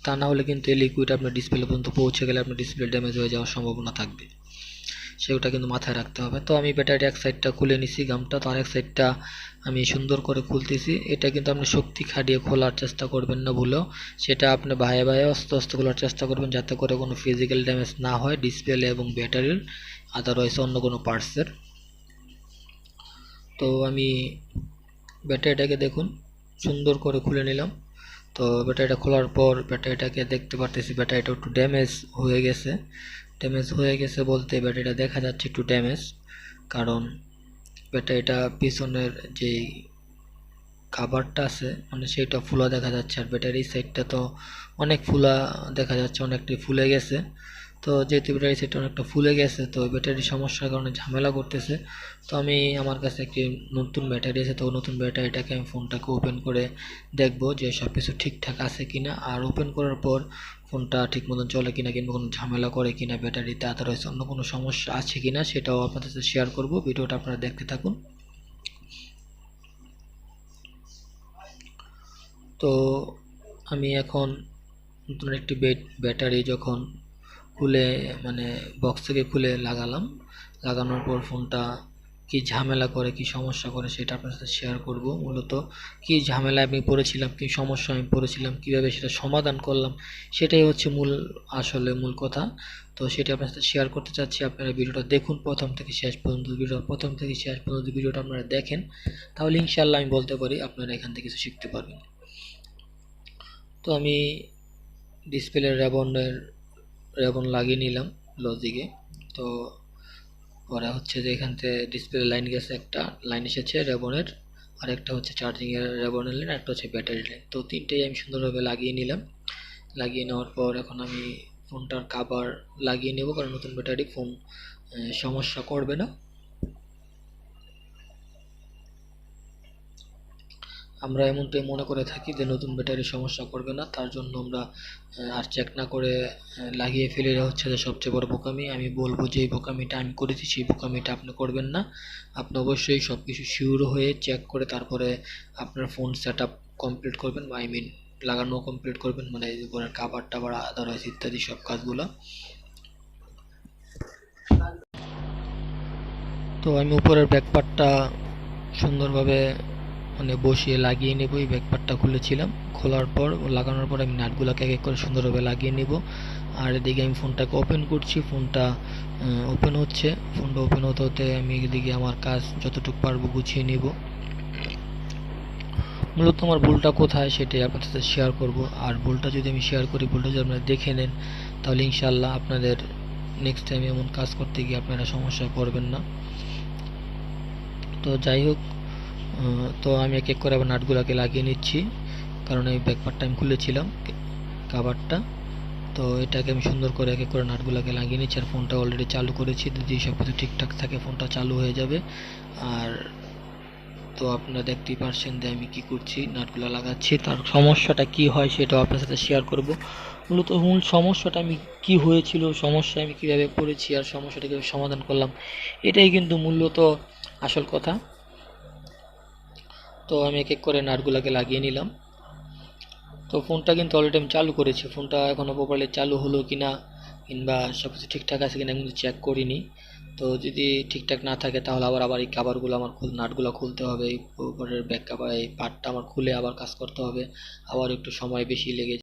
তা না হলে কিন্তু এই লিকুইড আপনার ডিসপ্লে পর্যন্ত পৌঁছে গেলে আপনার ডিসপ্লে ড্যামেজ হয়ে যাওয়ার সম্ভাবনা থাকবে, সেটা কিন্তু মাথায় রাখতে হবে। তো আমি ব্যাটারির এক সাইডটা খুলে নিছি গামটা, তো আরেক সাইডটা আমি সুন্দর করে খুলতেছি। এটা কিন্তু আপনি শক্তি খাটিয়ে খোলার চেষ্টা করবেন না ভুলেও, সেটা আপনি বায়ে বায়ে আস্তে আস্তে খোলার চেষ্টা করবেন যাতে করে কোনো ফিজিক্যাল ড্যামেজ না হয় ডিসপ্লে এবং ব্যাটারির, আদারওয়াইজ অন্য কোনো পার্টসের। তো আমি ব্যাটারিটাকে দেখুন সুন্দর করে খুলে নিলাম। তো ব্যাটারিটা খোলার পর ব্যাটারিটাকে দেখতে পারতেছি ব্যাটারিটা একটু ড্যামেজ হয়ে গেছে। ড্যামেজ হয়ে গেছে বলতে ব্যাটারিটা দেখা যাচ্ছে একটু ড্যামেজ, কারণ ব্যাটারিটা পিছনের যেই কাভারটা আছে মানে সেটা ফুলা দেখা যাচ্ছে, আর ব্যাটারি সাইডটা তো অনেক ফুলা দেখা যাচ্ছে, অনেকটাই ফুলে গেছে। তো যেহেতু ব্যাটারি সাইডটা অনেকটা ফুলে গেছে তো ব্যাটারির সমস্যার কারণে ঝামেলা করতেছে। তো আমি আমার কাছে একটি নতুন ব্যাটারি আছে, তো নতুন ব্যাটারিটাকে আমি ফোনটাকে ওপেন করে দেখবো যে সব কিছু ঠিকঠাক আছে কিনা, আর ওপেন করার পর ফোনটা ঠিক মতন চলে কিনা কিংবা কোনো ঝামেলা করে কিনা ব্যাটারিতে, আদারওয়াইজ অন্য কোনো সমস্যা আছে কিনা সেটাও আপনাদের সাথে শেয়ার করব। ভিডিওটা আপনারা দেখতে থাকুন। তো আমি এখন নতুন একটি ব্যাটারি যখন খুলে মানে বক্স থেকে খুলে লাগালাম, লাগানোর পর ফোনটা কি ঝামেলা করে কি সমস্যা করে সেটা আপনার সাথে শেয়ার করব। মূলত কি ঝামেলায় আমি পড়েছিলাম, কি সমস্যা আমি পড়েছিলাম, কিভাবে সেটা সমাধান করলাম, সেটাই হচ্ছে মূল কথা। তো সেটা আপনার সাথে শেয়ার করতে চাচ্ছি। আপনারা ভিডিওটা দেখুন প্রথম থেকে শেষ পর্যন্ত, ভিডিওটা আপনারা দেখেন, তাহলে ইনশাআল্লাহ আমি বলতে পারি আপনারা এখান থেকে কিছু শিখতে পারবেন। তো আমি ডিসপ্লে রেবন লাগিয়ে নিলাম লজিকে। তো পরে হচ্ছে যে এখান থেকে ডিসপ্লে লাইন গেছে, একটা লাইন এসেছে রেবনের, আর একটা হচ্ছে চার্জিং এর রেবনের লাইন, একটা হচ্ছে ব্যাটারি লাইন। তো তিনটেই আমি সুন্দরভাবে লাগিয়ে নিলাম। লাগিয়ে নেওয়ার পর এখন আমি ফোনটার কভার লাগিয়ে নেব, কারণ নতুন ব্যাটারি ফোন সমস্যা করবে না। আমরা এমনটাই মনে করে থাকি যে নতুন ব্যাটারি সমস্যা করবে না, তার জন্য আমরা আর চেক না করে লাগিয়ে ফেলে হচ্ছে যে সবচেয়ে বড় বোকামি। আমি বলবো যে এই বোকামিটা আমি করেছি সেই বোকামিটা আপনি করবেন না। আপনি অবশ্যই সব কিছু শিওর হয়ে চেক করে তারপরে আপনার ফোন সেট আপ কমপ্লিট করবেন, আই মিন লাগানো কমপ্লিট করবেন, মানে এই উপরের কাভার টাভার আদারওয়াইজ ইত্যাদি সব কাজগুলো। তো আমি উপরের ব্যাকপার্টটা সুন্দরভাবে মানে বসিয়ে লাগিয়ে নেব। এই ব্যাকপার্টটা খুলেছিলাম, খোলার পর লাগানোর পর আমি নাটগুলোকে এক এক করে সুন্দরভাবে লাগিয়ে নেব। আর এদিকে আমি ফোনটাকে ওপেন করছি, ফোনটা ওপেন হচ্ছে। ফোনটা ওপেন হতে হতে আমি এদিকে আমার কাজ যতটুকু পারবো গুছিয়ে নেব। মূলত আমার ভুলটা কোথায় সেটাই আপনাদের সাথে শেয়ার করব। আর ভুলটা যদি আমি শেয়ার করি, ভুলটা যদি আপনারা দেখে নেন, তাহলে ইনশাআল্লাহ আপনাদের নেক্সট টাইম এমন কাজ করতে গিয়ে আপনারা সমস্যায় পড়বেন না। তো যাই হোক, তো আমি এক এক করে আবার নাটগুলোকে লাগিয়ে নিচ্ছি, কারণ এই ব্যাকপার্টটা আমি খুলেছিলাম কাভারটা। তো এটাকে আমি সুন্দর করে এক এক করে নাটগুলোকে লাগিয়ে নিচ্ছি, আর ফোনটা অলরেডি চালু করেছি। যদি সব কিছু ঠিকঠাক থাকে ফোনটা চালু হয়ে যাবে। আর তো আপনারা দেখতেই পারছেন যে আমি কি করছি, নাটগুলো লাগাচ্ছি। তার সমস্যাটা কি হয় সেটাও আপনার সাথে শেয়ার করব। মূলত মূল সমস্যাটা আমি কি হয়েছিল, সমস্যা আমি কিভাবে পড়েছি, আর সমস্যাটা কীভাবে সমাধান করলাম, এটাই কিন্তু মূলত আসল কথা। তো আমি এক এক করে নাটগুলোকে লাগিয়ে নিলাম। তো ফোনটা কিন্তু অলরেডি আমি চালু করেছি, ফোনটা এখনও প্রপারলি চালু হলো কি না কিংবা সব কিছু ঠিকঠাক আছে কিনা কিন্তু চেক করিনি। তো যদি ঠিকঠাক না থাকে তাহলে আবার এই কাভারগুলো আমার নাটগুলো খুলতে হবে, এই উপরের ব্যাক কাভার এই পার্টটা আমার খুলে আবার কাজ করতে হবে, আবার একটু সময় বেশি লেগে